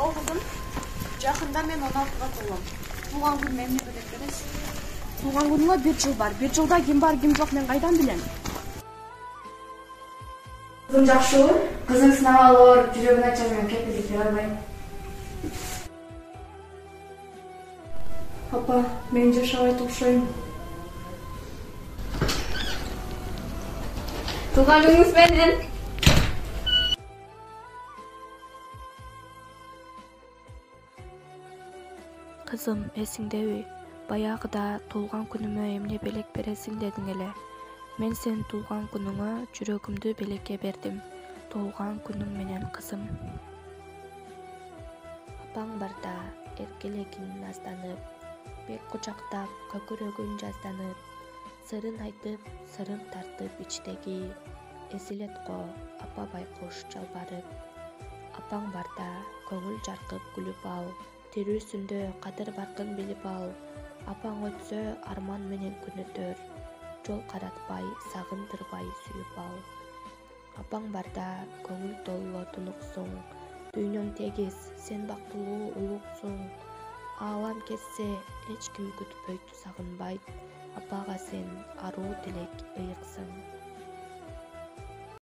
О кызым, жакында мен 16-га толом. Туулган күнүмө эмне белек бересиз? Туулган күнүңө 1 жыл бар. 1 жылда ким бар, ким жок мен кайдан билем? Кызым жакшыбы? Кызың сынагалы ооруп жүрөгүн ачам, мен кепилдик бере албайм. Апа, мен жашабайт окшойм. Туулган күнүңүз менен. Кызым, эсиңдеби? Баягыда туулган күнүмө эмне белек бересиң дедиң эле. Мен сен туулган күнүңө жүрөгүмдү белекке бердим. Туулган күнүң менен, кызым. Апаң барда эркелегин назданып, бек кучактап, көкүрөгүн жазданып, сырын айтып, сырын тартып ичтеги. Эсилет го, апа байкуш жалбарып. Апаң барда көңүл жаркып күлүп ал, тирүүсүндө кадыр-баркын билип ал. Апаң өтсө арман менен күн өтөр, жол каратпай, сагындырбай сүйүп ал. Апаң барда көңүл толула тунуксуң, дүйнөң тегиз, сен бактылуу улуксуң. Аалам кетсе, эч ким күтпөйт, сагынбайт. Апага сен аруу тилек, ыйыксың.